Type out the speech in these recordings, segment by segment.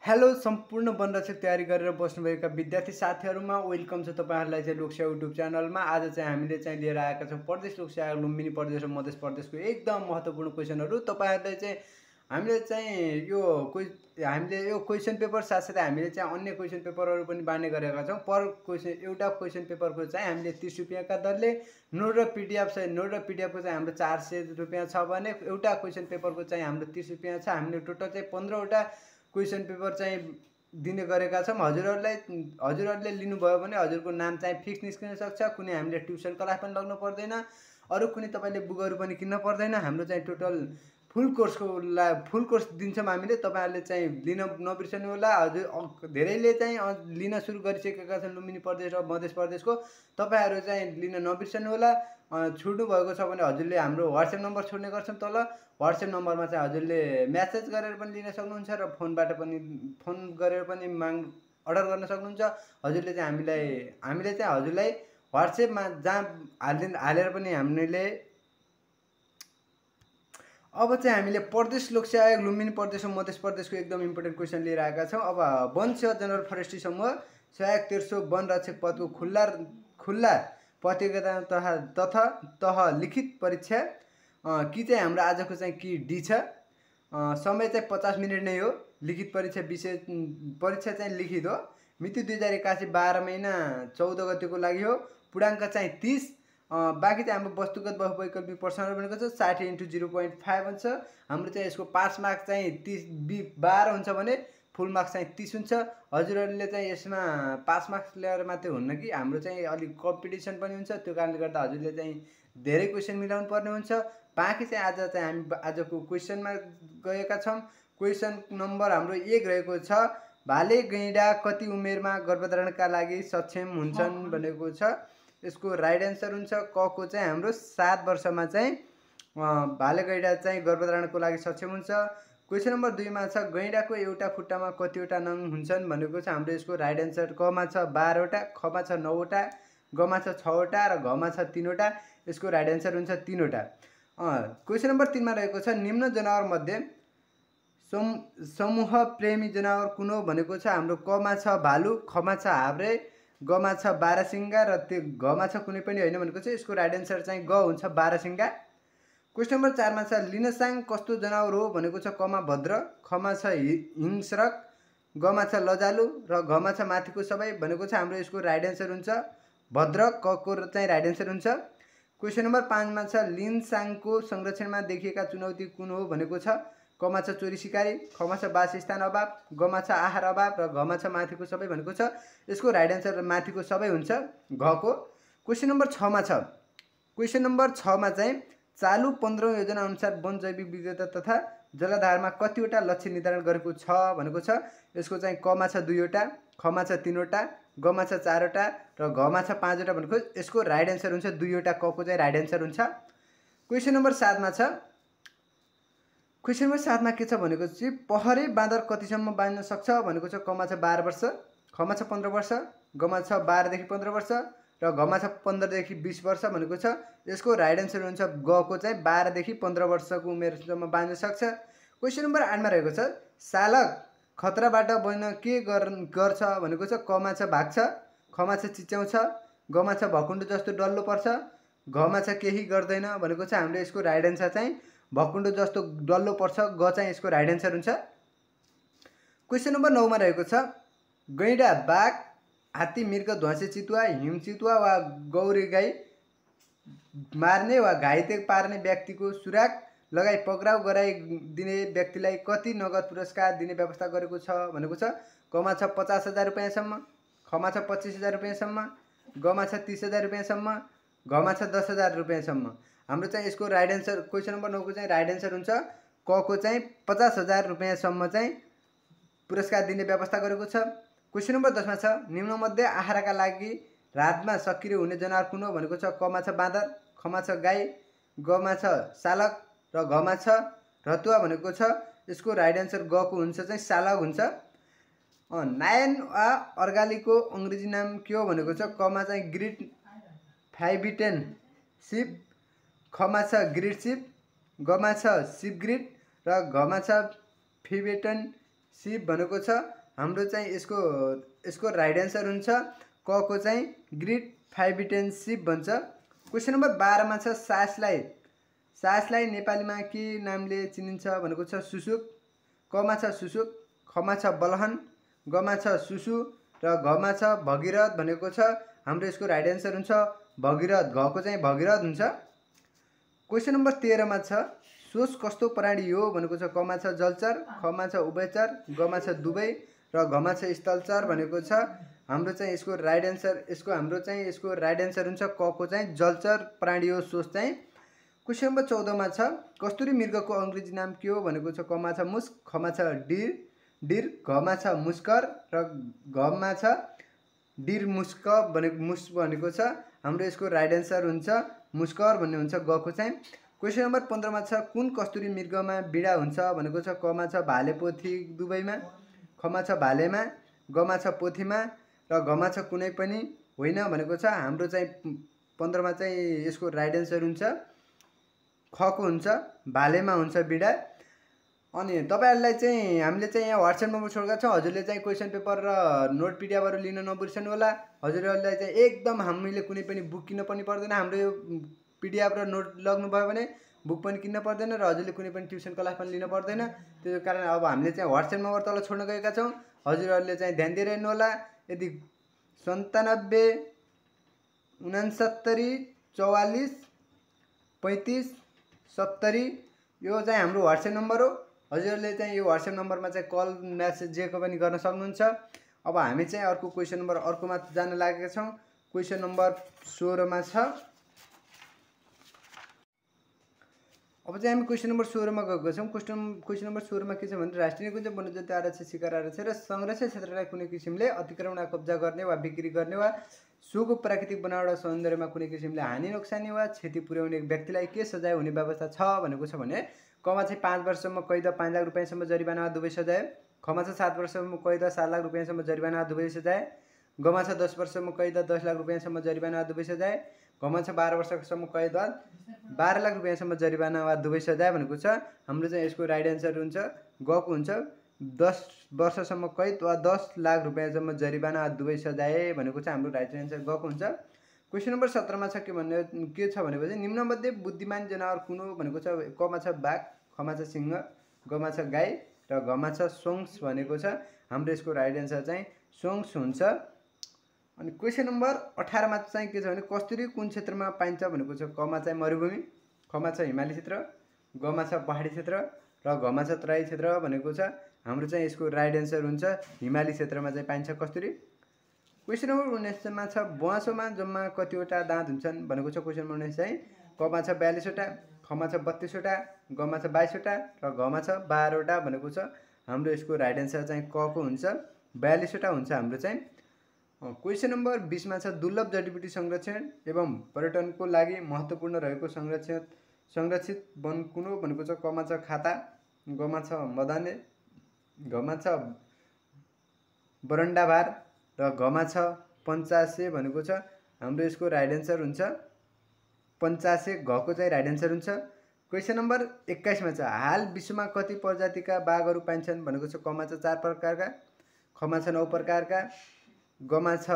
Hello सम्पूर्ण वनरक्षक तयारी गरेर बस्नुभएका विद्यार्थी साथीहरुमा वेलकम छ तपाईहरुलाई चाहिँ लोकसेवा युट्युब च्यानलमा। आज चाहिँ हामीले चाहिँ लिएर आएका छौं प्रदेश लोकसेवा लुम्बिनी प्रदेश र मधेस प्रदेशको एकदम महत्त्वपूर्ण क्वेशनहरु। तपाईहरुलाई चाहिँ हामीले चाहिँ यो क्वेशन पेपर साथसाथै हामीले चाहिँ अन्य क्वेशन पेपरहरु पनि बाँड्ने गरेका छौं। पर क्वेशन एउटा क्वेशन पेपरको चाहिँ हामीले 30 रुपैयाँका दरले नोट र पीडीएफ को चाहिँ हाम्रो 400 रुपैयाँ छ भने एउटा क्वेशन पेपरको चाहिँ हाम्रो 30 रुपैयाँ छ। हामीले टोटल चाहिँ 15 वटा क्वेशन पेपर चाहिँ दिने गरेका छौं। हजुरहरुले लिनुभयो भने हजुरको नाम चाहिँ फिक्स निस्किन सक्छ। कुनै हामीले ट्युसन क्लास पनि लाग्नु पर्दैन, अरु कुनै तपाईले बुकहरु पनि किन्न पर्दैन। हाम्रो चाहिँ टोटल फुल कोर्स दिन्छौं हामीले। तपाईहरुले चाहिँ लिन नबिर्सनु होला। हजुर धेरैले चाहिँ लिन सुरु गरिसकेका छन् लुम्बिनी प्रदेश र मधेस प्रदेशको। तपाईहरु चाहिँ लिन नबिर्सनु होला। छुट्नु भएको छ भने हजुरले हाम्रो WhatsApp नम्बर छोड्ने गर्छौं तल। WhatsApp नम्बरमा चाहिँ हजुरले मेसेज गरेर पनि लिन सक्नुहुन्छ र फोन गरेर पनि अर्डर गर्न सक्नुहुन्छ। हजुरले चाहिँ हामीले चाहिँ हजुरलाई WhatsApp मा जहाँ हालेर पनि हामीले अब चाहिँ हामीले प्रदेश लोकसेवा आयोग लुम्बिनी प्रदेश र मधेस प्रदेशको एकदम इम्पोर्टेन्ट क्वेशन लिएर आएका छौं। अब वन सेवा जनरल फरेस्ट्री समूह सहायक 1300 वन रक्षक पदको खुल्ला प्रतियोगिता तथा लिखित परीक्षा कि चाहिँ हाम्रो आजको चाहिँ कि डी छ। समय चाहिँ 50 मिनेट नै हो। लिखित परीक्षा विषय परीक्षा चाहिँ लिखित हो। मिति 2081 12 महिना 14 गतेको लागि हो। पूर्णाङ्क चाहिँ 30। बाँकी चाहिँ हाम्रो वस्तुगत बहुवैकल्पिक प्रश्नहरु बनेको छ। 60 × 0.5 हुन्छ। हाम्रो चाहिँ यसको पास मार्क चाहिँ 12 हुन्छ भने फुल मार्क्स चाहिँ 30 हुन्छ। हजुरहरुले चाहिँ यसमा पास मार्क्स ल्याएर मात्रै हुन्न कि हाम्रो चाहिँ अलि कम्पिटिसन पनि हुन्छ। त्यो कारणले गर्दा हजुरले चाहिँ धेरै क्वेशन मिलाउनु पर्ने हुन्छ। बाँकी चाहिँ आज चाहिँ हामी आजको क्वेशनमा गएका छौं। क्वेशन नम्बर हाम्रो 1 रहेको छ। भाले गैंडा कति उमेरमा गर्भधारणका लागि सक्षम हुन्छन् भनेको छ। यसको राइट आन्सर हुन्छ क को चाहिँ हाम्रो 7 वर्षमा चाहिँ भाले गैंडा चाहिँ गर्भधारणको लागि सक्षम हुन्छ। क्वेशन नम्बर 2 मा छ गैंडाको एउटा खुट्टामा कतिवटा नङ हुन्छन् भनेको छ। हाम्रो यसको राइट आन्सर क मा छ 12 वटा, ख मा छ 9 वटा, ग मा छ 6 वटा र घ मा छ 3 वटा। यसको राइट आन्सर हुन्छ 3 वटा। क्वेशन नम्बर 3 मा रहेको छ निम्न जनावर मध्ये समूह प्रेमी जनावर कुन हो भनेको छ। हाम्रो क मा छ भालु, ख मा छ हाब्रे, ग मा छ बारासिंगा र त्यो घ मा छ कुनै पनि हैन भनेको छ। यसको राइट आन्सर चाहिँ ग हुन्छ बारासिंगा। क्वेशन नम्बर 4 मा छ लिनसाङ कस्तो जनावर हो भनेको छ। क मा भद्र, ख मा छ हिंस्रक, ग मा छ लजालु र घ मा छ माथिको सबै भनेको छ। हाम्रो यसको राइट आन्सर हुन्छ भद्र। क को चाहिँ राइट आन्सर हुन्छ। क्वेशन नम्बर 5 मा छ लिनसाङको संरक्षणमा देखिएका चुनौती कुन हो भनेको छ। क मा छ चोरी सिकारी, ख मा छ वासस्थान अभाव, ग मा छ आहार अभाव र घ मा छ माथिको सबै भनेको छ। यसको राइट आन्सर माथिको सबै हुन्छ घ को। क्वेशन नम्बर 6 मा छ। क्वेशन नम्बर 6 मा चाहिँ चालु 15औं योजना अनुसार वन जैविक विविधता तथा जलाधारमा कतिवटा लक्ष्य निर्धारण गरेको छ भनेको छ। यसको चाहिँ क मा छ 2 वटा, ख मा छ 3 वटा, ग मा छ 4 वटा र घ मा छ 5 वटा भनेको यसको राइट आन्सर हुन्छ 2 वटा। क को चाहिँ राइट आन्सर हुन्छ। क्वेशन नम्बर 7 मा छ। क्वेशन नम्बर 7 मा के छ भनेको चाहिँ पहरे बाँदर कतिसम्म बाँच्न सक्छ भनेको छ। क मा छ 12 वर्ष, ख मा छ 15 वर्ष, ग मा छ 12 देखि 15 वर्ष र घ मा छ 15 देखि 20 वर्ष भनेको छ। यसको राइट आन्सर हुन्छ ग को चाहिँ 12 देखि 15 वर्षको उमेरसम्म बाँच्न सक्छ। क्वेशन नम्बर 8 मा रहेको छ सालक खतराबाट बच्न के गर्छ भनेको छ। क मा छ भाग्छ, ख मा छ चिच्याउँछ, ग मा छ भकुण्डो जस्तो डल्लो पर्छ, घ मा छ केही गर्दैन भनेको छ। हाम्रो यसको राइट आन्सर चाहिँ भकुण्डो जस्तो डल्लो पर्छ, ग चाहिँ यसको राइट आन्सर हुन्छ। क्वेशन नम्बर 9 मा रहेको छ गैंडा बाघ हात्ती मृग ध्वाँसे चितुवा हिम चितुवा वा गौरी गाई मार्ने वा घाइते पार्ने व्यक्तिको सुराग लगाई पक्राउ गराइदिने व्यक्तिलाई कति नगद पुरस्कार दिने व्यवस्था गरेको छ भनेको छ। क मा छ 50,000 रुपैयाँसम्म, ख मा छ 25,000 रुपैयाँसम्म, ग मा छ 30,000 रुपैयाँसम्म, घ मा छ 10,000 रुपैयाँसम्म। हाम्रो चाहिँ यसको राइट आन्सर क्वेशन नम्बर 9 को चाहिँ राइट आन्सर हुन्छ क को चाहिँ 50,000 रुपैयाँसम्म चाहिँ पुरस्कार दिने व्यवस्था गरेको छ। क्वेशन नम्बर 10 मा छ निम्नमध्ये आहारका लागि रातमा सक्रिय हुने जनावर कुन हो भनेको छ। क मा छ बाँदर, ख मा छ गाई, ग मा छ सालक र घ मा छ रतुवा भनेको छ। यसको राइट आन्सर ग को हुन्छ चाहिँ सालक हुन्छ। नायन वा अर्गालीको अंग्रेजी नाम के हो भनेको छ। क मा चाहिँ ग्रीट फाइबिटेन सिप, ख मा छ ग्रीट सिप, ग मा छ सिप ग्रीट र घ मा छ फिबेटन सिप भनेको छ हाम्रो चाहिँ यसको राइट एन्सर हुन्छ क को चाहिँ ग्रिड फाइबिटेन्सिप भन्छ। क्वेसन नम्बर 12 मा छ सासलाई नेपालीमा के नामले चिनिन्छ भनेको छ सुसुक। क मा छ सुसुक, ख मा छ बलहन, ग मा छ सुसु र घ मा छ भगीरथ भनेको छ हाम्रो यसको राइट एन्सर हुन्छ भगीरथ। घ को चाहिँ भगीरथ हुन्छ। क्वेसन नम्बर 13 मा छ सोच कस्तो प्राणी हो भनेको छ क मा छ जलचर, ख मा छ उभयचर, ग मा छ दुवै र घ मा छ स्थलचर भनेको छ हाम्रो चाहिँ यसको राइट एन्सर हुन्छ क को चाहिँ जलचर प्राणी हो सोच चाहिँ। क्वेसन नम्बर 14 मा छ कस्तुरी मृगको अङ्ग्रेजी नाम के हो भनेको छ क मा छ मुस्क, ख मा छ डिर, घ मा छ मुस्कर र घ मा छ डिर मुस्क भनेको छ हाम्रो यसको राइट एन्सर हुन्छ मुस्कर भन्ने हुन्छ ग को चाहिँ। क्वेसन नम्बर 15 मा छ कुन कस्तुरी मृगमा बिडा हुन्छ भनेको छ क मा छ भाले पोथी दुवैमा, ख मा छ भालेमा, ग मा छ पोथीमा र घ मा छ कुनै पनि होइन भनेको छ हाम्रो चाहिँ 15 मा चाहिँ यसको राइट एन्सर हुन्छ ख को हुन्छ भालेमा हुन्छ बिडा। अनि तपाईहरुलाई चाहिँ हामीले चाहिँ यहाँ WhatsApp नम्बर छोडेका छौं। हजुरले चाहिँ क्वेशन पेपर र नोट पिडिएफहरु लिन नबिर्सनु होला। हजुरहरुलाई चाहिँ एकदम हामीले कुनै पनि बुक किन्न पनि पर्दैन। हाम्रो यो पिडिएफ र नोट लग्नु भयो भने बुक पनि किन्न पर्दैन र हजुरले कुनै पनि ट्युसन क्लास पनि लिन पर्दैन। त्यसै कारण अब हामीले चाहिँ WhatsApp नम्बर तल छोड्न गएका छौं। हजुरहरुले चाहिँ ध्यान दिएर हेर्नु होला। यदि 97 69 44 35 70 यो चाहिँ हाम्रो WhatsApp नम्बर हो। हजुरले चाहिँ यो WhatsApp नम्बरमा चाहिँ कल मेसेज जे पनि गर्न सक्नुहुन्छ। अब हामी चाहिँ अर्को क्वेशन नम्बर अर्कोमा जान लागेका छौं। क्वेशन नम्बर 16 मा छ। अब चाहिँ हामी क्वेशन नम्बर 16 मा गएका छौं। क्वेशन नम्बर 16 मा के छ भने राष्ट्रिय निकुञ्ज वन्यजन्तु आरक्ष शिकार आरक्ष र संरक्षित क्षेत्रलाई कुनै किसिमले अतिक्रमण वा कब्जा गर्ने वा बिक्री गर्ने वा सोको प्राकृतिक बनावट वा सौन्दर्यमा कुनै किसिमले हानि नोक्सानी वा क्षति पुर्याउने व्यक्तिलाई के सजाय हुने व्यवस्था छ भनेको छ भने क मा चाहिँ 5 वर्षसम्म कैद 5 लाख रुपैयाँसम्म जरिवाना वा दुवै सजाय, ख मा चाहिँ 7 वर्षसम्म कैद 7 लाख रुपैयाँसम्म जरिवाना वा दुवै सजाय, ग मा चाहिँ 10 वर्षसम्म कैद 10 लाख रुपैयाँसम्म जरिवाना वा दुवै सजाय, घ मा चाहिँ 12 वर्षसम्म कैद 12 लाख रुपैयाँसम्म जरिवाना वा दुवै सजाय भनेको छ हाम्रो चाहिँ यसको राइट एन्सर हुन्छ ग को हुन्छ 10 वर्षसम्म कैद वा 10 लाख रुपैयाँसम्म जरिवाना वा दुवै सजाय भनेको चाहिँ हाम्रो राइट एन्सर ग को हुन्छ। क्वेशन नम्बर 17 मा छ के छ भनेपछि निम्नमध्ये बुद्धिमान जनावर कुन हो भनेको छ क मा छ बाघ, ख मा छ सिंह, ग मा छ गाई र घ मा छ सोंस भनेको छ हाम्रो यसको राइट एन्सर चाहिँ सोंस हुन्छ। अनि क्वेशन नम्बर 18 मा चाहिँ के छ भने कस्तुरी कुन क्षेत्रमा पाइन्छ भनेको छ क मा चाहिँ मरुभूमि, ख मा छ हिमाली क्षेत्र, ग मा छ पहाडी क्षेत्र र घ मा छ तराई क्षेत्र भनेको छ हाम्रो चाहिँ यसको राइट एन्सर हुन्छ हिमाली क्षेत्रमा चाहिँ पाइन्छ कस्तुरी। क्वेशन नम्बर 19 मा छ ब्वाँसोमा जम्मा कतिवटा दाँत हुन्छन् भनेको छ क्वेशन नम्बर 19 चाहिँ क मा छ 42 वटा, ख मा छ 32 वटा, ग मा छ 22 वटा र घ मा छ 12 वटा भनेको छ हाम्रो यसको राइट एन्सर चाहिँ क को हुन्छ 42 वटा हुन्छ हाम्रो चाहिँ। क्वेशन नम्बर 20 मा छ दुर्लभ जडीबुटी संरक्षण एवं पर्यटनको लागि महत्त्वपूर्ण रहेको संरक्षित वन कुन हो भनेको छ क मा छ खाता, ग मा छ मदाने, घ मा छ बरन्डाभार र घ मा छ पञ्चासे भनेको छ हाम्रो यसको राइट एन्सर हुन्छ पञ्चासे। घ को चाहिँ राइट एन्सर हुन्छ। क्वेशन नम्बर 21 मा छ हाल विश्वमा कति प्रजातिका बाघहरू पाइन्छन् भनेको छ क मा छ 4 प्रकारका, ख मा छ 9 प्रकारका, ग मा छ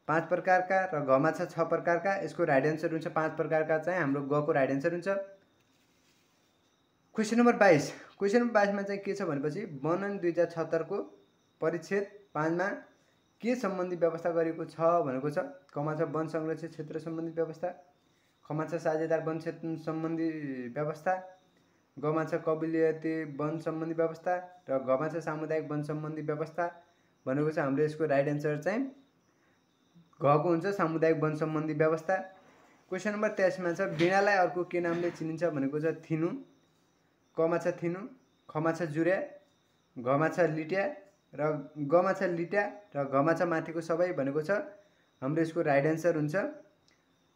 5 प्रकारका र घ मा छ 6 प्रकारका। यसको राइट एन्सर हुन्छ 5 प्रकारका चाहिँ हाम्रो ग को राइट एन्सर हुन्छ। क्वेशन नम्बर 22 मा चाहिँ के छ भनेपछि वन 2076 को परिच्छेद 5 मा के सम्बन्धी व्यवस्था गरिएको छ भनेको छ क मा छ वन संरक्षित क्षेत्र सम्बन्धी व्यवस्था, ख मा छ साझेदार वन क्षेत्र सम्बन्धी व्यवस्था, ग मा छ कबिलियती वन सम्बन्धी व्यवस्था र घ मा छ सामुदायिक वन सम्बन्धी व्यवस्था भनेको छ हाम्रो यसको राइट एन्सर चाहिँ घ को हुन्छ सामुदायिक वन सम्बन्धी व्यवस्था। क्वेशन नम्बर 23 मा छ वीणालाई अर्को के नामले चिनिन्छ भनेको छ थिनु, क मा छ थिनु, ख मा छ जुर्या, घ मा छ लिट्या र ग मा छ लिट्या र घ मा छ माथिको सबै भनेको छ हाम्रो यसको राइट एन्सर हुन्छ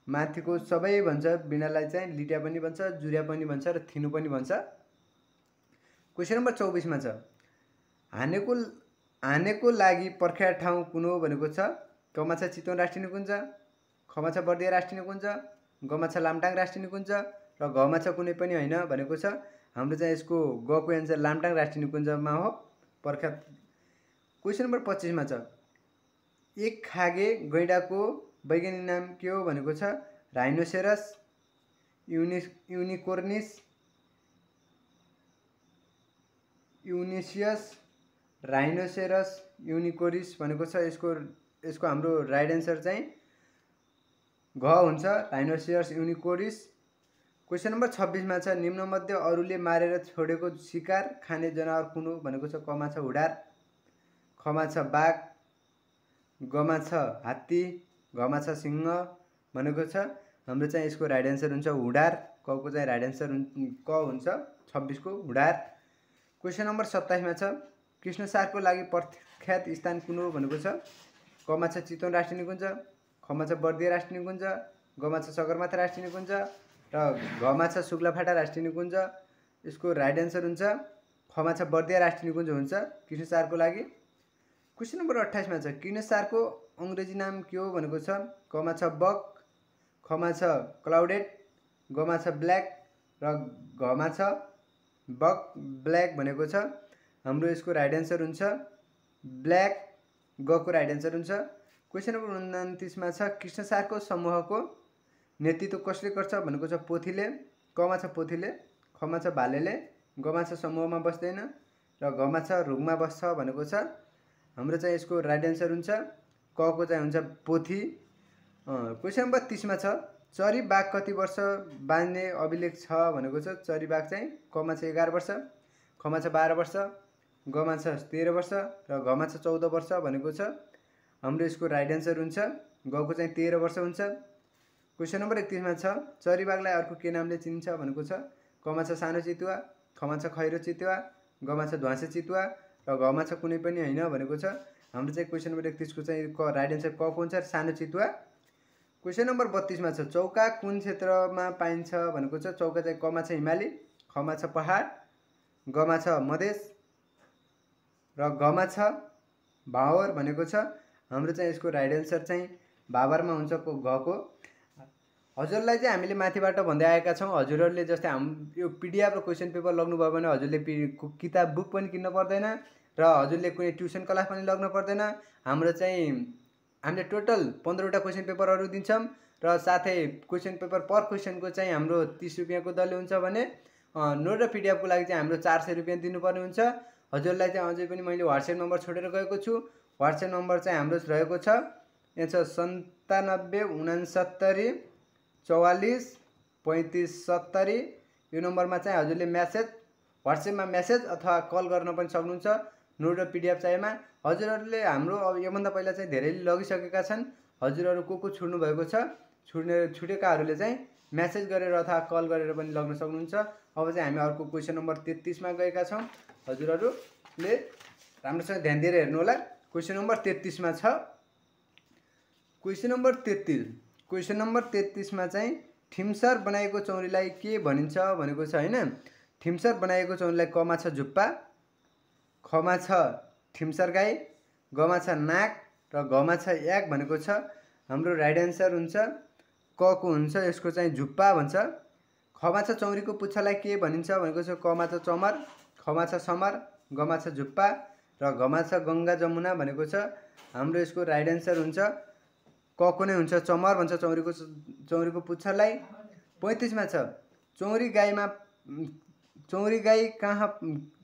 माथिको सबै भन्छ। वीणालाई चाहिँ लिट्या पनि भन्छ, जुर्या पनि भन्छ र थिनु पनि भन्छ। क्वेशन नम्बर 24 मा छ हानेको लागि प्रख्यात ठाउँ कुन हो भनेको छ क मा छ चितवन राष्ट्रिय निकुञ्ज, ख मा छ बर्दिया राष्ट्रिय निकुञ्ज, ग मा छ लामटाङ राष्ट्रिय निकुञ्ज र घ मा छ कुनै पनि होइन भनेको छ हाम्रो चाहिँ यसको ग को एन्सर लामटाङ राष्ट्रिय निकुञ्जमा हो। पर्खात। क्वेसन नम्बर 25 मा छ एक खागे गैंडाको वैज्ञानिक नाम के हो भनेको छ राइनोसेरस युनिकोर्निस यूनिसियस राइनोसेरस यूनिकोरिस भनेको छ। यसको हाम्रो राइट एन्सर चाहिँ घ हुन्छ, राइनोसेरस यूनिकोरिस। क्वेसन नम्बर 26 मा छ निम्नमध्ये अरूले मारेर छोडेको शिकार खाने जनावर कुन हो भनेको छ क मा छ हुडार, ख मा छ बाघ, ग मा छ हात्ती, घ मा छ सिंह भनेको छ। हाम्रो चाहिँ यसको राइट एन्सर हुन्छ हुडार। क को चाहिँ राइट एन्सर क हुन्छ 26 को हुडार। क्वेसन नम्बर 27 मा छ कृष्णसारको लागि प्रख्यात स्थान कुन हो भनेको छ क मा छ चितवन राष्ट्रिय निकुञ्ज, ख मा छ बर्दिया राष्ट्रिय निकुञ्ज, ग मा छ सगरमाथा राष्ट्रिय निकुञ्ज र घ मा छ शुक्लाफाटा राष्ट्रिय निकुञ्ज। यसको राइट एन्सर हुन्छ ख मा छ बर्दिया राष्ट्रिय निकुञ्ज हुन्छ कृष्णसारको लागि। क्वेसन नम्बर 28 मा छ कृष्णसारको अङ्ग्रेजी नाम के हो भनेको छ क मा छ बक, ख मा छ क्लाउडेड, ग मा छ ब्ल्याक र घ मा छ बक ब्ल्याक भनेको छ। हाम्रो यसको राइट एन्सर हुन्छ ब्ल्याक, ग को राइट एन्सर हुन्छ। क्वेसन नम्बर 29 मा छ कृष्णसारको समूहको नेतृत्व कसले गर्छ भनेको छ पोथीले, क मा छ पोथीले, ख मा छ भालेले, ग मा छ समूहमा बस्दैन र घ मा छ रुखमा बस्छ भनेको छ। हाम्रो चाहिँ यसको राइट एन्सर हुन्छ क को चाहिँ हुन्छ पोथी। क्वेसन नम्बर 30 मा छ चरी बाघ कति वर्ष बाँच्ने अभिलेख छ भनेको छ चरी बाघ चाहिँ क मा छ 11 वर्ष, ख मा छ 12 वर्ष, ग मा छ 13 वर्ष र घ मा छ 14 वर्ष भनेको छ। हाम्रो यसको राइट एन्सर हुन्छ ग को चाहिँ 13 वर्ष हुन्छ। क्वेसन नम्बर 31 मा छ चरी बाघलाई अर्को के नामले चिनिन्छ भनेको छ क मा छ सानो चितुवा, ख मा छ खैरो चितुवा, ग मा छ ध्वाँसे चितुवा र घ मा छ कुनै पनि होइन भनेको छ। हाम्रो चाहिँ क्वेसन नम्बर 31 को चाहिँ राइट एन्सर क को हुन्छ सानो चितुवा। क्वेसन नम्बर 32 मा छ चौका कुन क्षेत्रमा पाइन्छ भनेको छ चौका चाहिँ क मा छ हिमाली, ख मा छ पहाड, ग मा छ मधेस र घ मा छ भावर भनेको छ। हाम्रो चाहिँ यसको राइट एन्सर चाहिँ भावरमा हुन्छ घ को। हजुरलाई चाहिँ हामीले माथिबाट भन्दै आएका छौँ हजुरहरूले जस्तै यो पिडिएफ र क्वेसन पेपर लग्नुभयो भने हजुरले किताब बुक पनि किन्न पर्दैन र हजुरले कुनै ट्युसन क्लास पनि लग्न पर्दैन। हाम्रो चाहिँ हामीले टोटल 15वटा क्वेसन पेपरहरू दिन्छौँ र साथै क्वेसन पेपर पर क्वेसनको चाहिँ हाम्रो 30 रुपियाँको दरले हुन्छ भने नोट र पिडिएफको लागि चाहिँ हाम्रो 400 रुपियाँ दिनुपर्ने हुन्छ। हजुरलाई चाहिँ अझै पनि मैले व्हाट्सएप नम्बर छोडेर गएको छु। व्हाट्सएप नम्बर चाहिँ हाम्रो रहेको छ यहाँ छ 9769 44 35 70। यो नम्बरमा चाहिँ हजुरले म्यासेज व्हाट्सएपमा म्यासेज अथवा कल गर्न पनि सक्नुहुन्छ नोट र पिडिएफ चाहिएमा। हजुरहरूले हाम्रो अब योभन्दा पहिला चाहिँ धेरैले लगिसकेका छन्। हजुरहरू को छुट्नु भएको छ छुटेकाहरूले चाहिँ म्यासेज गरेर अथवा कल गरेर पनि लग्न सक्नुहुन्छ। अब चाहिँ हामी अर्को क्वेसन नम्बर 33 मा गएका छौँ। हजुरहरूले राम्रोसँग ध्यान दिएर हेर्नु होला। क्वेसन नम्बर 33 मा छ क्वेसन नम्बर 33 मा चाहिँ ठिमसर बनाएको चौरीलाई के भनिन्छ भनेको छ हैन। ठिमसर बनाएको चौरीलाई क मा छ झुप्पा, ख मा छ ठिमसर गाई, ग मा छ नाक र घ मा छ याक भनेको छ। हाम्रो राइट एन्सर हुन्छ क को हुन्छ यसको चाहिँ झुप्पा भन्छ। ख मा छ चौरीको पुच्छरलाई के भनिन्छ भनेको छ क मा छ चमर, ख मा छ समर, ग मा छ झुप्पा र घ मा छ गङ्गा जमुना भनेको छ। हाम्रो यसको राइट एन्सर हुन्छ क को नै हुन्छ चमर भन्छ चौरीको पुच्छरलाई। 35 मा छ चौरी गाई कहाँ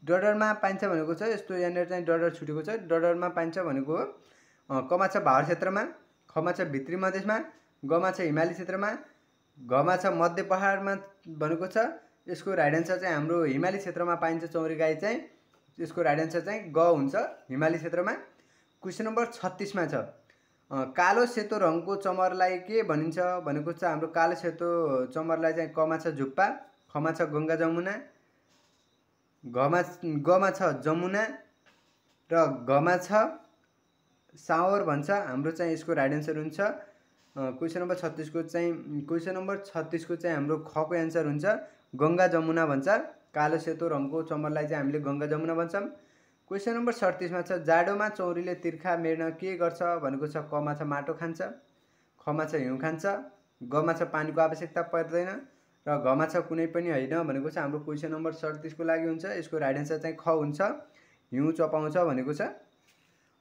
डडरमा पाइन्छ भनेको छ। यस्तो यहाँनिर चाहिँ डडर छुटेको छ। डडरमा पाइन्छ भनेको हो क मा छ भावर क्षेत्रमा, ख मा छ भित्री मधेसमा, ग मा छ हिमाली क्षेत्रमा, घ मा छ मध्य पहाडमा भनेको छ। यसको राइट एन्सर चाहिँ हाम्रो हिमाली क्षेत्रमा पाइन्छ चौरी गाई चाहिँ। यसको राइट एन्सर चाहिँ ग हुन्छ हिमाली क्षेत्रमा। क्वेसन नम्बर 36 मा छ कालो सेतो रङको चमरलाई के भनिन्छ भनेको छ। हाम्रो कालो सेतो चमरलाई चाहिँ क मा छ झुप्पा, ख मा छ गङ्गा जमुना, ग मा छ जमुना र घ मा छ सावर भन्छ। हाम्रो चाहिँ यसको राइट एन्सर हुन्छ क्वेसन नम्बर 36 को चाहिँ हाम्रो ख को एन्सर हुन्छ गङ्गा जमुना भन्छ। कालो सेतो रङको चमरलाई चाहिँ हामीले गङ्गा जमुना भन्छौँ। क्वेसन नम्बर 37 मा छ जाडोमा चौरीले तिर्खा मेर्न के गर्छ भनेको छ क मा छ माटो खान्छ, ख मा छ हिउँ खान्छ, ग मा छ पानीको आवश्यकता पर्दैन र घ मा छ कुनै पनि होइन भनेको छ। हाम्रो क्वेसन नम्बर 37 को लागि हुन्छ यसको राइट एन्सर चाहिँ ख हुन्छ हिउँ चपाउँछ भनेको छ।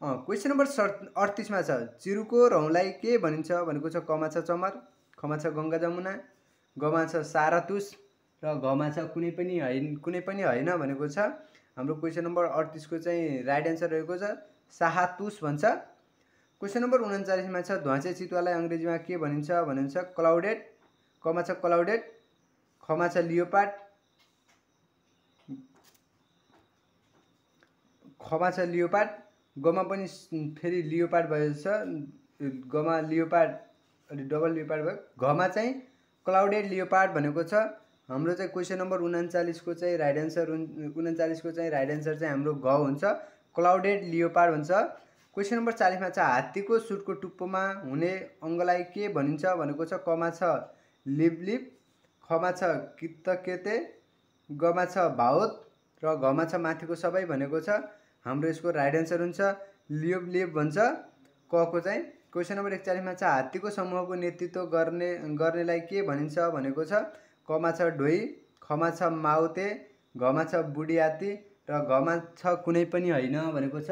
क्वेसन नम्बर 38 मा छ चिरुको रौँलाई के भनिन्छ भनेको छ। कमा छ चमर, खमा छ गङ्गा जमुना, गमा छ सारतुस र घमा छ कुनै पनि होइन भनेको छ। हाम्रो क्वेसन नम्बर 38 को चाहिँ राइट एन्सर रहेको छ साहातुस भन्छ। क्वेसन नम्बर 39 मा छ ध्वाँचे चितुवालाई अङ्ग्रेजीमा के भनिन्छ भनिन्छ क्लाउडेड, कमा छ क्लाउडेड, खमा छ लियोपार्ड, खमा छ लियोपार्ड, गमा पनि फेरि लियोपार्ड भएको छ, गमा लियोपार्ड अनि डबल लियोपार्ड भयो, घमा चाहिँ क्लाउडेड लियोपार्ड भनेको छ। हाम्रो चाहिँ क्वेसन नम्बर 39 को चाहिँ राइट एन्सर 39 को चाहिँ राइट एन्सर चाहिँ हाम्रो घ हुन्छ क्लाउडेड लियोपार्ड भन्छ। क्वेसन नम्बर 40 मा छ हात्तीको सुटको टुप्पोमा हुने अङ्गलाई के भनिन्छ भनेको छ। कमा छ लिपलिप, खमा छ कित्तकेते, गमा छ भाउत र घमा छ माथिको सबै भनेको छ। हाम्रो यसको राइट एन्सर हुन्छ लियोबलिप भन्छ क को चाहिँ। क्वेसन नम्बर 41 मा छ हात्तीको समूहको नेतृत्व गर्नेलाई के भनिन्छ भनेको छ। कमा छ ढोई, खमा छ माउते, घमा छ बुढी हात्ती र घमा छ कुनै पनि होइन भनेको छ।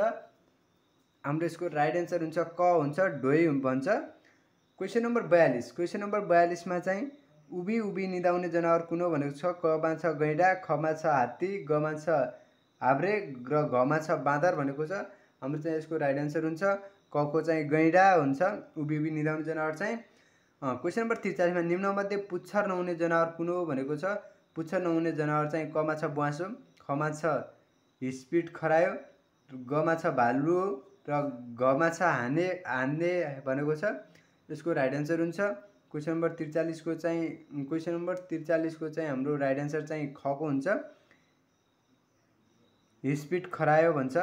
हाम्रो यसको राइट एन्सर हुन्छ क हुन्छ ढोई भन्छ। क्वेसन नम्बर 42, क्वेसन नम्बर 42 मा चाहिँ उभि उभि निदाउने जनावर कुन हो भनेको छ। कमा छ गैँडा, खमा छ हात्ती, गमा छ हाब्रे र घमा छ बाँदर भनेको छ। हाम्रो चाहिँ यसको राइट एन्सर हुन्छ क को चाहिँ गैँडा हुन्छ उभि उभि निदाउने जनावर चाहिँ। क्वेसन नम्बर 43 मा निम्नमध्ये पुच्छर नहुने जनावर कुन हो भनेको छ। पुच्छर नहुने जनावर चाहिँ कमा छ ब्वाँसो, खमा छ हिस्पिड खरायो, गमा छ भालु र घमा छ हान्ने भनेको छ। यसको राइट एन्सर हुन्छ क्वेसन नम्बर 43 को चाहिँ हाम्रो राइट एन्सर चाहिँ ख को हुन्छ हिस्पिड खरायो भन्छ।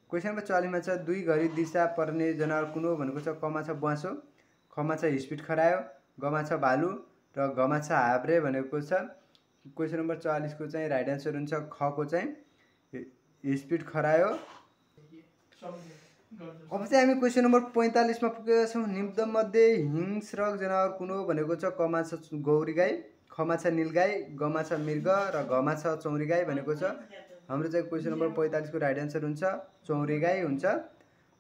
क्वेसन नम्बर 44 मा छ दुई घरी दिशा पर्ने जनावर कुन हो भनेको छ। कमा छ ब्वाँसो, खमा छ हिस्पिड खरायो, गमा छ भालु र घमा छ हाब्रे भनेको छ। क्वेसन नम्बर 44 को चाहिँ राइट एन्सर हुन्छ ख को चाहिँ हिस्पिड खरायो। अब चाहिँ हामी क्वेसन नम्बर 45 मा पुगेका छौँ। निम्नमध्ये हिंस्रक जनावर कुन हो भनेको छ। कमा छ गौरी गाई, खमा छ नीलगाई, गमा छ मृग र घमा छ चौरी गाई भनेको छ। हाम्रो चाहिँ क्वेसन नम्बर 45 को राइट एन्सर हुन्छ चौरी गाई हुन्छ।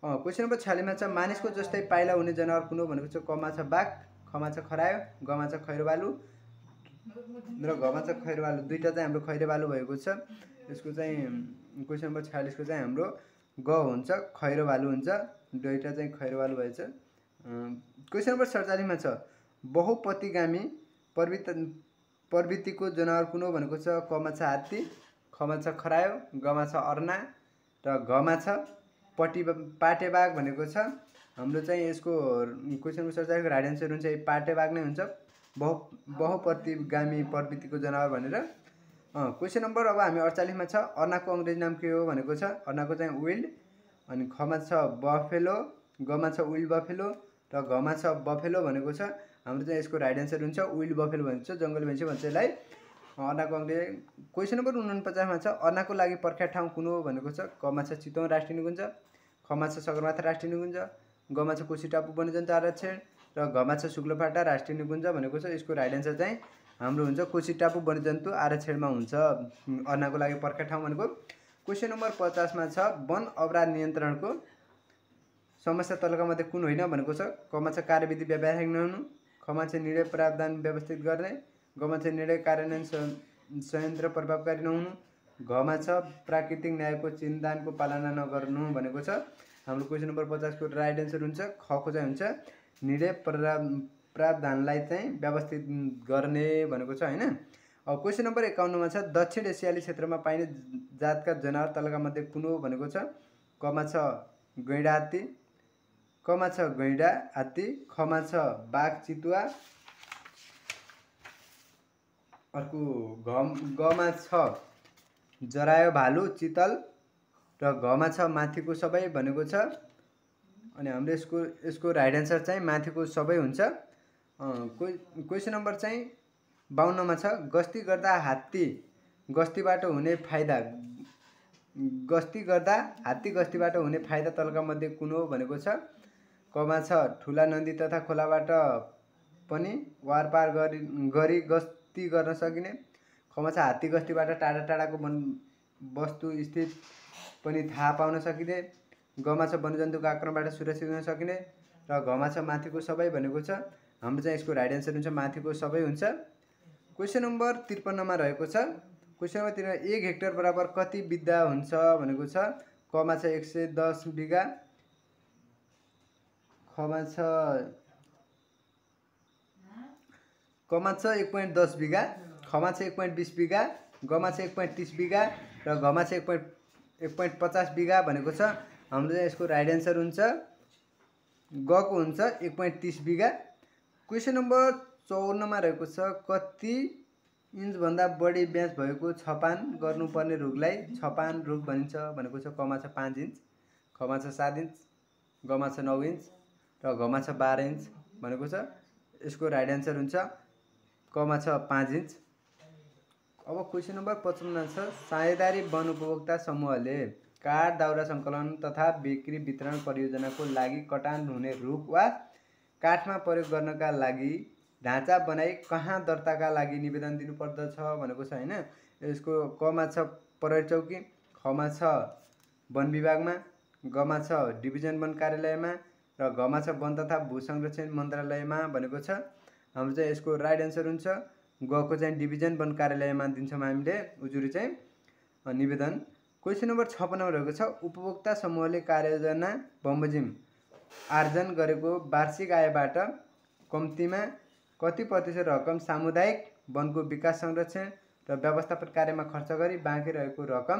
क्वेसन नम्बर 46 मा छ मानिसको जस्तै पाइला हुने जनावर कुन हो भनेको छ। कमा छ बाघ, खमा छ खरायो, गमा छ खैरोबालु र घमा छ खैरोबालु, दुईटा चाहिँ हाम्रो खैरोबालु भएको छ। यसको चाहिँ क्वेसन नम्बर 46 को चाहिँ हाम्रो ग हुन्छ खैरोबालु हुन्छ, दुईटा चाहिँ खैरोबालु भएछ। क्वेसन नम्बर 47 मा छ बहुपतिगामी प्रवृत्तिको जनावर कुन हो भनेको छ। कमा छ हात्ती, खमा छ खरायो, गमा छ अर्ना र घमा छ पाटेबाघ भनेको छ। हाम्रो चाहिँ यसको क्वेसन नम्बर 47 को राइट एन्सर हुन्छ पाटेबाघ नै हुन्छ बहुपतिगामी प्रवृत्तिको जनावर भनेर। क्वेसन नम्बर अब हामी 48 मा छ अर्नाको अङ्ग्रेजी नाम के हो भनेको छ। अर्नाको चाहिँ विल्ड, अनि खमा छ बफेलो, गमा छ विल्ड बफेलो र घमा छ बफेलो भनेको छ। हाम्रो चाहिँ यसको राइट एन्सर हुन्छ विल्ड बफेलो भन्छ, जङ्गली भैँसी भन्छ यसलाई अर्नाको अङ्ग्रेजी। क्वेसन नम्बर 49 मा छ अर्नाको लागि प्रख्यात ठाउँ कुन हो भनेको छ। कमा छ चितवन राष्ट्रिय निकुञ्ज, खमा छ सगरमाथा राष्ट्रिय निकुञ्ज, गमा छ कोशी टापु वन्यजन्तु आरक्षण र घमा छ शुक्लफाटा राष्ट्रिय निकुञ्ज भनेको छ। यसको राइट एन्सर चाहिँ हाम्रो हुन्छ कोशी टापु वन्यजन्तु आरक्षणमा हुन्छ अर्नाको लागि प्रख्यात ठाउँ भनेको। क्वेसन नम्बर 50 मा छ वन अपराध नियन्त्रणको समस्या तलका मध्ये कुन होइन भनेको छ। कमा छ कार्यविधि व्यावहारिक नहुनु, खमा छ निर्णय प्रावधान व्यवस्थित गर्ने, गमा छ निर्णय कार्यान्वयन संयन्त्र प्रभावकारी नहुनु, घमा छ प्राकृतिक न्यायको चिन्तानको पालना नगर्नु भनेको छ। हाम्रो क्वेसन नम्बर 50 को राइट एन्सर हुन्छ ख को चाहिँ हुन्छ निर्णय प्रावधानलाई चाहिँ व्यवस्थित गर्ने भनेको छ होइन। अब क्वेसन नम्बर 51 मा छ दक्षिण एसियाली क्षेत्रमा पाइने जातका जनावर तलका मध्ये कुन हो भनेको छ। कमा छ गैँडा हात्ती, कमा छ गैँडा हात्ती, खमा छ बाघ चितुवा, अर्को गमा छ जरायो भालु चितल र घमा छ माथिको सबै भनेको छ। अनि हाम्रो यसको राइट एन्सर चाहिँ माथिको सबै हुन्छ। क्वेसन नम्बर चाहिँ 52 मा छ गस्ती गर्दा हात्ती गस्तीबाट हुने फाइदा तलका मध्ये कुन हो भनेको छ। कमा छ ठुला नदी तथा खोलाबाट पनि वारपार गरी गस्ती गर्न सकिने, खमा छ हात्ती गस्तीबाट टाढा टाढाको वस्तु स्थित पनि थाहा पाउन सकिने, गमा छ वन्यजन्तुको आक्रमणबाट सुरक्षित हुन सकिने, र घमा छ माथिको सबै भनेको छ हाम्रो चाहिँ यसको राइट एन्सर हुन्छ माथिको सबै हुन्छ। क्वेसन नम्बर 53 मा रहेको छ। क्वेसन नम्बर 53 1 हेक्टर बराबर कति बिघा हुन्छ भनेको छ। कमा छ 110 बिघा, कमा छ 1.10 बिघा, खमा छ 1.20 बिघा, गमा छ 1.30 बिघा र घमा छ 1.50 बिघा भनेको छ हाम्रो चाहिँ यसको राइट एन्सर हुन्छ गको हुन्छ 1.30 बिघा। क्वेसन नम्बर 54 मा रहेको छ कति इन्च भन्दा बढी व्यास भएको छपान गर्नुपर्ने रुखलाई छपान रुख भनिन्छ भनेको छ। कमा छ 5 इन्च, खमा छ 7 इन्च, गमा छ 9 इन्च र घमा छ 12 इन्च भनेको छ यसको राइट एन्सर हुन्छ कमा छ 5 इन्च। अब क्वेसन नम्बर 55 छ साझेदारी वन उपभोक्ता समूहले काठ दाउरा सङ्कलन तथा बिक्री वितरण परियोजनाको लागि कटान हुने रुख वा काठमा प्रयोग गर्नका लागि ढाँचा बनाई कहाँ दर्ताका लागि निवेदन दिनुपर्दछ भनेको छ हैन। यसको कमा छ प्रहरी चौकी, खमा छ वन विभागमा, गमा छ डिभिजन वन कार्यालयमा र घमा छ वन तथा भू संरक्षण मन्त्रालयमा भनेको छ हाम्रो चाहिँ यसको राइट एन्सर हुन्छ गको चाहिँ डिभिजन वन कार्यालयमा दिन्छौँ हामीले उजुरी चाहिँ निवेदन। क्वेसन नम्बर 56 मा रहेको छ उपभोक्ता समूहले कार्ययोजना बमोजिम आर्जन गरेको वार्षिक आयबाट कम्तीमा कति प्रतिशत रकम सामुदायिक वनको विकास संरक्षण र व्यवस्थापन कार्यमा खर्च गरी बाँकी रहेको रकम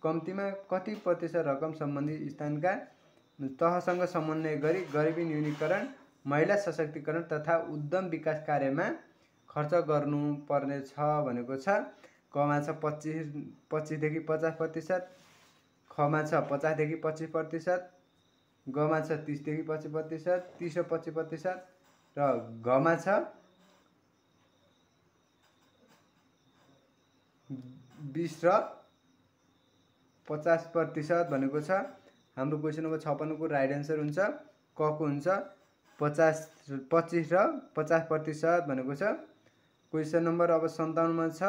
कम्तीमा कति प्रतिशत रकम सम्बन्धित स्थानका तहसँग समन्वय गरी गरिबी न्यूनीकरण, महिला सशक्तिकरण तथा उद्यम विकास कार्यमा खर्च गर्नुपर्ने छ भनेको छ। कमा छ 25 देखि 50%, खमा छ 50 देखि 25%, गमा छ 30 देखि 25%, 30 र 25% र घमा छ 20 र 50% भनेको छ हाम्रो क्वेसन नम्बर 56 को राइट एन्सर हुन्छ कको हुन्छ 25 र 50% भनेको छ। क्वेसन नम्बर अब 57 मा छ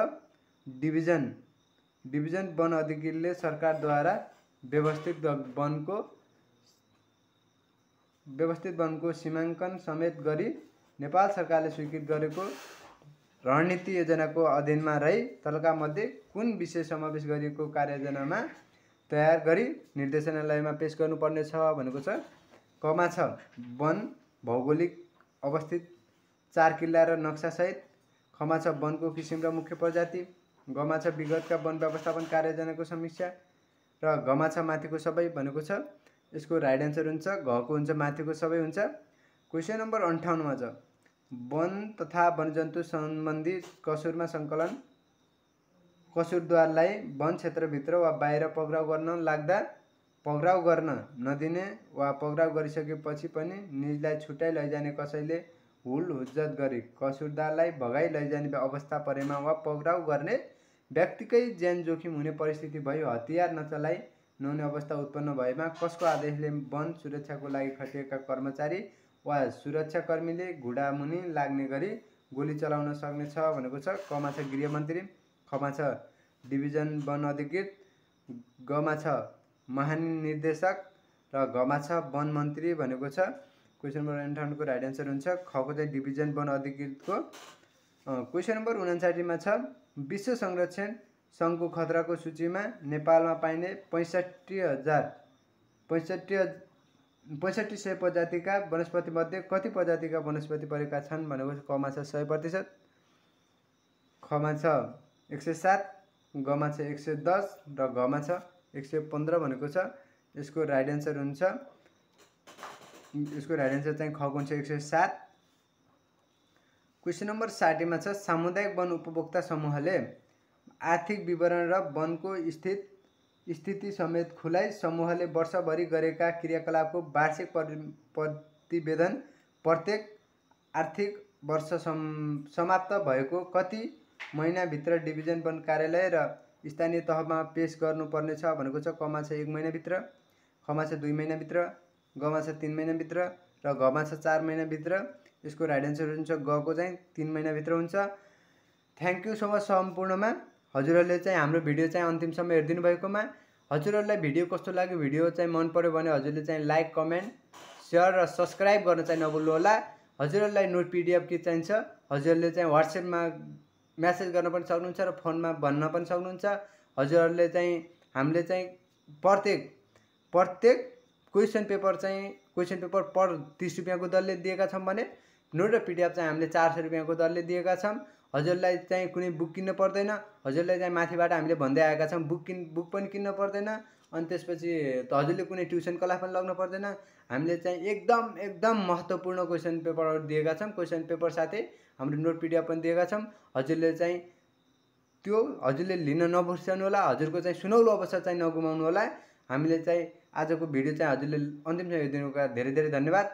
डिभिजन वन अधिकारीले सरकारद्वारा व्यवस्थित वनको सीमाङ्कन समेत गरी नेपाल सरकारले स्वीकृत गरेको रणनीति योजनाको अधीनमा रही तलका मध्ये कुन विषय समावेश गरिएको कार्ययोजनामा तयार गरी निर्देशनालयमा पेश गर्नुपर्ने छ भनेको छ। कमा छ वन भौगोलिक अवस्थित 4 किल्ला र नक्सा सहित, खमा छ वनको किसिम र मुख्य प्रजाति, गमा छ विगतका वन व्यवस्थापन कार्ययोजनाको समीक्षा र घमा छ माथिको सबै भनेको छ यसको राइट एन्सर हुन्छ घको हुन्छ माथिको सबै हुन्छ। क्वेसन नम्बर 58 मा छ वन तथा वन्यजन्तु सम्बन्धी कसुरमा सङ्कलन कसुरदारलाई वन क्षेत्रभित्र वा बाहिर पक्राउ गर्न लाग्दा पक्राउ गर्न नदिने वा पक्राउ गरिसकेपछि पनि निजलाई छुट्याइ लैजाने कसैले हुल हुज्जत गरी कसुरदारलाई भगाई लैजाने अवस्था परेमा वा पक्राउ गर्ने व्यक्तिकै ज्यान जोखिम हुने परिस्थिति भयो हतियार नचलाई नहुने अवस्था उत्पन्न भएमा कसको आदेशले वन सुरक्षाको लागि खटिएका कर्मचारी वा सुरक्षाकर्मीले घुडामुनि लाग्ने गरी गोली चलाउन सक्ने छ भनेको छ। कमा छ गृहमन्त्री, खमा छ डिभिजन वन अधिकृत, गमा छ महानिर्देशक र घमा छ वन मन्त्री भनेको छ। क्वेसन नम्बर 58 को राइट एन्सर हुन्छ खको चाहिँ डिभिजन वन अधिकृतको। क्वेसन नम्बर 59 मा छ विश्व संरक्षण सङ्घको खतराको सूचीमा नेपालमा पाइने 6500 प्रजातिका वनस्पति मध्ये कति प्रजातिका वनस्पति परेका छन् भनेको छ। कमा छ 100%, खमा छ 107, गमा छ 110 र घमा छ 115 भनेको छ यसको राइट एन्सर हुन्छ यसको राइट एन्सर चाहिँ खको हुन्छ 107। क्वेसन नम्बर 60 मा छ सामुदायिक वन उपभोक्ता समूहले आर्थिक विवरण र वनको स्थिति समेत खुलाई समूहले वर्षभरि गरेका क्रियाकलापको वार्षिक प्रतिवेदन प्रत्येक आर्थिक वर्ष समाप्त भएको कति महिनाभित्र डिभिजन वन कार्यालय र स्थानीय तहमा पेश गर्नुपर्ने छ भनेको छ। कमा छ 1 महिनाभित्र, खमा छ 2 महिनाभित्र, गमा छ 3 महिनाभित्र र घमा छ 4 महिनाभित्र यसको राइट एन्सर हुन्छ गको चाहिँ 3 महिनाभित्र हुन्छ। थ्याङ्क यू सो मच सम्पूर्णमा हजुरहरूले चाहिँ हाम्रो भिडियो चाहिँ अन्तिमसम्म हेरिदिनु भएकोमा। हजुरहरूलाई भिडियो कस्तो लाग्यो, भिडियो चाहिँ मन पर्यो भने हजुरले चाहिँ लाइक, कमेन्ट, सेयर र सब्सक्राइब गर्न चाहिँ नभुल्नु होला। हजुरहरूलाई नोट PDF के चाहिन्छ हजुरहरूले चाहिँ WhatsAppमा मेसेज गर्न पनि सक्नुहुन्छ र फोनमा भन्न पनि सक्नुहुन्छ। हजुरहरूले चाहिँ हामीले चाहिँ प्रत्येक क्वेसन पेपर पर 30 रुपियाँको दरले दिएका छौँ भने नोट र PDF चाहिँ हामीले 400 रुपियाँको दरले दिएका छौँ। हजुरलाई चाहिँ कुनै बुक किन्न पर्दैन। हजुरलाई चाहिँ माथिबाट हामीले भन्दै आएका छौँ बुक पनि किन्न पर्दैन। अनि त्यसपछि हजुरले कुनै ट्युसन क्लास पनि लग्न पर्दैन। हामीले चाहिँ एकदम महत्त्वपूर्ण क्वेसन पेपरहरू दिएका छौँ। क्वेसन पेपर साथै हाम्रो नोट PDF पनि दिएका छौँ। हजुरले चाहिँ त्यो हजुरले लिन नबिर्सनु होला। हजुरको चाहिँ सुनौलो अवसर चाहिँ नगुमाउनु होला। हामीले चाहिँ आजको भिडियो चाहिँ हजुरले अन्तिमसम्म हेरिदिनुको धेरै धेरै धन्यवाद।